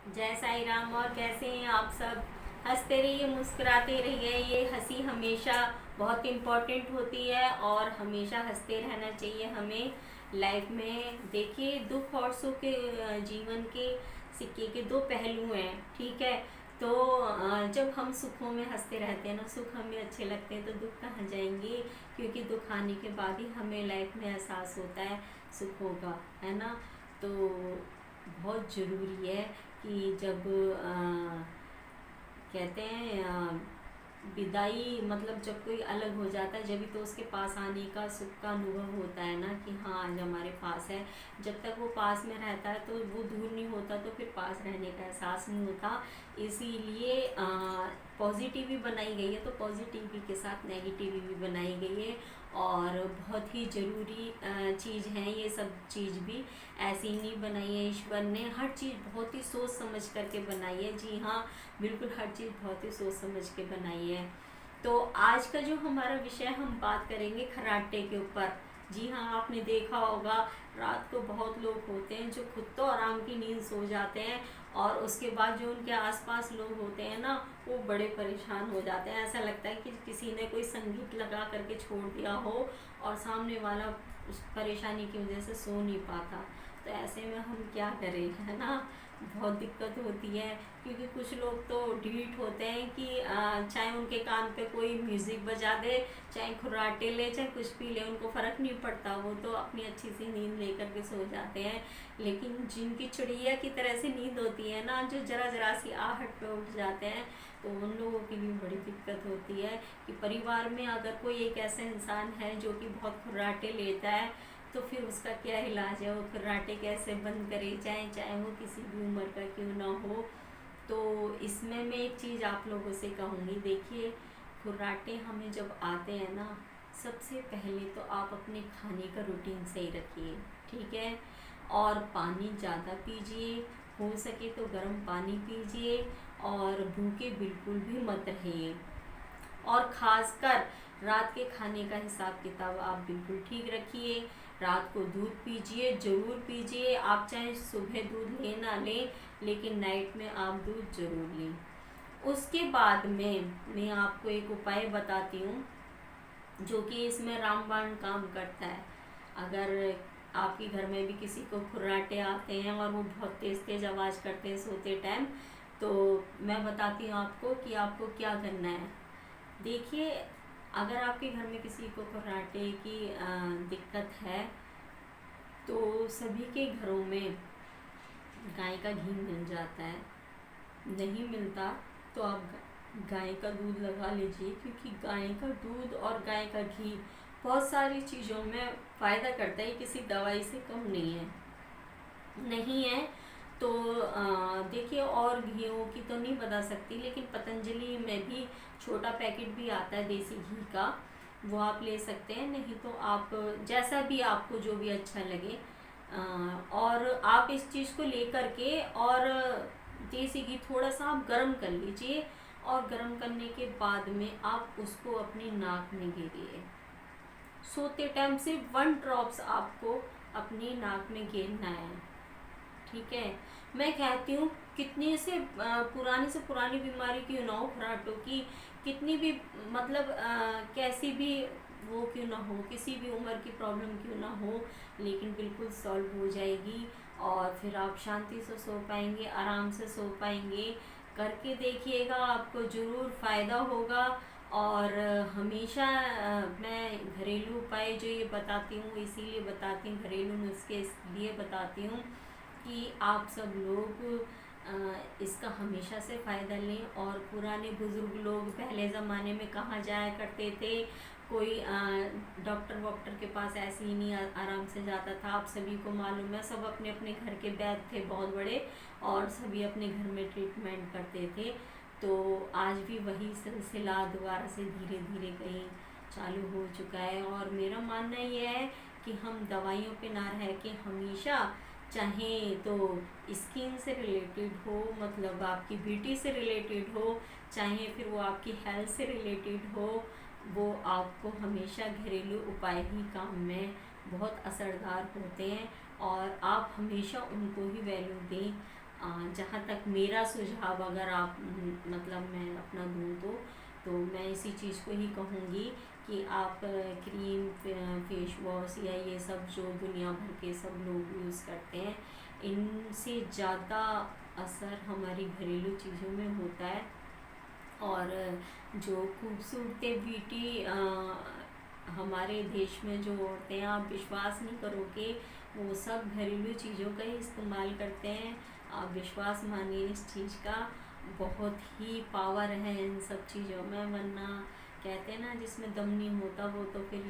जय साई राम। और कैसे हैं आप सब? हंसते रहिए, मुस्कुराते रहिए। ये हंसी हमेशा बहुत इम्पोर्टेंट होती है और हमेशा हंसते रहना चाहिए हमें लाइफ में। देखिए, दुख और सुख जीवन के सिक्के के दो पहलू हैं, ठीक है। तो जब हम सुखों में हंसते रहते हैं ना, सुख हमें अच्छे लगते हैं, तो दुख कहाँ जाएंगे? क्योंकि दुख आने के बाद ही हमें लाइफ में एहसास होता है सुखों का, है ना। तो बहुत ज़रूरी है कि जब कहते हैं विदाई, मतलब जब कोई अलग हो जाता है, जब तो उसके पास आने का सुख का अनुभव होता है ना, कि हाँ आज हमारे पास है। जब तक वो पास में रहता है तो वो दूर नहीं होता, तो फिर पास रहने का एहसास नहीं होता। इसीलिए पॉजिटिव बनाई गई है, तो पॉजिटिव के साथ नेगेटिव भी बनाई गई है। और बहुत ही ज़रूरी चीज़ है ये सब चीज़ भी। ऐसी नहीं बनाई है ईश्वर ने, हर चीज़ बहुत ही सोच समझ करके बनाई है। जी हाँ, बिल्कुल हर चीज़ बहुत ही सोच समझ के बनाई है। तो आज का जो हमारा विषय, हम बात करेंगे खर्राटे के ऊपर। जी हाँ, आपने देखा होगा रात को बहुत लोग होते हैं जो खुद तो आराम की नींद सो जाते हैं, और उसके बाद जो उनके आसपास लोग होते हैं ना, वो बड़े परेशान हो जाते हैं। ऐसा लगता है कि किसी ने कोई संगीत लगा करके छोड़ दिया हो और सामने वाला उस परेशानी की वजह से सो नहीं पाता। तो ऐसे में हम क्या करें, है ना। बहुत दिक्कत होती है, क्योंकि कुछ लोग तो ढीठ होते हैं कि चाहे उनके कान पे कोई म्यूज़िक बजा दे, चाहे खुर्राटे ले, चाहे कुछ भी ले, उनको फ़र्क नहीं पड़ता। वो तो अपनी अच्छी सी नींद लेकर के सो जाते हैं। लेकिन जिनकी चिड़िया की तरह से नींद होती है ना, जो ज़रा ज़रा सी आहट पे उठ जाते हैं, तो उन लोगों के लिए बड़ी दिक्कत होती है। कि परिवार में अगर कोई एक ऐसा इंसान है जो कि बहुत खुर्राटे लेता है, तो फिर उसका क्या इलाज है? वो खर्राटे कैसे बंद करे, चाहे चाहे वो किसी भी उम्र का क्यों ना हो। तो इसमें मैं एक चीज़ आप लोगों से कहूँगी। देखिए, खुर्राटे हमें जब आते हैं ना, सबसे पहले तो आप अपने खाने का रूटीन सही रखिए, ठीक है। और पानी ज़्यादा पीजिए, हो सके तो गर्म पानी पीजिए, और भूखे बिल्कुल भी मत रहिए। और ख़ासकर रात के खाने का हिसाब किताब आप बिल्कुल ठीक रखिए। रात को दूध पीजिए, ज़रूर पीजिए। आप चाहे सुबह दूध लें ना लें, लेकिन नाइट में आप दूध ज़रूर लें। उसके बाद में मैं आपको एक उपाय बताती हूँ, जो कि इसमें रामबाण काम करता है। अगर आपके घर में भी किसी को खुर्राटे आते हैं और वो बहुत तेज़ तेज़ आवाज़ करते हैं सोते टाइम, तो मैं बताती हूँ आपको कि आपको क्या करना है। देखिए, अगर आपके घर में किसी को खर्राटे की दिक्कत है, तो सभी के घरों में गाय का घी मिल जाता है। नहीं मिलता तो आप गाय का दूध लगा लीजिए, क्योंकि गाय का दूध और गाय का घी बहुत सारी चीज़ों में फ़ायदा करता है, किसी दवाई से कम नहीं है। नहीं है तो देखिए, और घियों की तो नहीं बता सकती, लेकिन पतंजलि में भी छोटा पैकेट भी आता है देसी घी का, वो आप ले सकते हैं। नहीं तो आप जैसा भी आपको जो भी अच्छा लगे, और आप इस चीज़ को ले करके, और देसी घी थोड़ा सा आप गर्म कर लीजिए, और गर्म करने के बाद में आप उसको अपनी नाक में गिरिए। सोते टाइम से 1 ड्रॉप्स आपको अपनी नाक में गिरना है, ठीक है। मैं कहती हूँ, कितनी से पुरानी बीमारी क्यों ना हो, खर्राटों की कितनी भी, मतलब कैसी भी वो क्यों ना हो, किसी भी उम्र की प्रॉब्लम क्यों ना हो, लेकिन बिल्कुल सॉल्व हो जाएगी। और फिर आप शांति से सो पाएंगे, आराम से सो पाएंगे। करके देखिएगा, आपको ज़रूर फ़ायदा होगा। और हमेशा मैं घरेलू उपाय जो ये बताती हूँ, इसीलिए बताती हूँ, घरेलू नुस्खे इसलिए बताती हूँ कि आप सब लोग इसका हमेशा से फ़ायदा लें। और पुराने बुज़ुर्ग लोग पहले ज़माने में कहाँ जाया करते थे, कोई डॉक्टर वॉक्टर के पास ऐसे ही नहीं आराम से जाता था। आप सभी को मालूम है, सब अपने अपने घर के वैद्य थे बहुत बड़े, और सभी अपने घर में ट्रीटमेंट करते थे। तो आज भी वही सिलसिला दोबारा से धीरे धीरे कहीं चालू हो चुका है। और मेरा मानना ये है कि हम दवाइयों पे ना रह के हमेशा, चाहे तो स्किन से रिलेटेड हो, मतलब आपकी ब्यूटी से रिलेटेड हो, चाहे फिर वो आपकी हेल्थ से रिलेटेड हो, वो आपको हमेशा घरेलू उपाय ही काम में बहुत असरदार होते हैं। और आप हमेशा उनको ही वैल्यू दें। जहाँ तक मेरा सुझाव अगर आप मतलब मैं अपना दूँ तो मैं इसी चीज़ को ही कहूँगी कि आप क्रीम फेस वॉश या ये सब जो दुनिया भर के सब लोग यूज़ करते हैं, इनसे ज़्यादा असर हमारी घरेलू चीज़ों में होता है। और जो खूबसूरती ब्यूटी हमारे देश में जो औरतें हैं, आप विश्वास नहीं करोगे, वो सब घरेलू चीज़ों का ही इस्तेमाल करते हैं। आप विश्वास मानिए इस चीज़ का, बहुत ही पावर है इन सब चीज़ों में। वरना कहते हैं ना, जिसमें दम नहीं होता वो तो फिर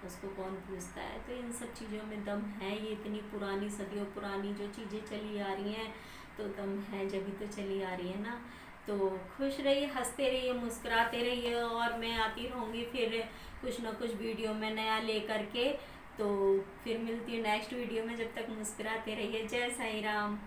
उसको कौन पूछता है। तो इन सब चीज़ों में दम है। ये इतनी पुरानी, सदियों पुरानी जो चीज़ें चली आ रही हैं, तो दम है जभी तो चली आ रही है ना। तो खुश रहिए, हंसते रहिए, मुस्कुराते रहिए, और मैं आती रहूँगी फिर कुछ ना कुछ वीडियो में नया लेकर के। तो फिर मिलती हूँ नेक्स्ट वीडियो में। जब तक मुस्कुराते रहिए। जय साईं राम।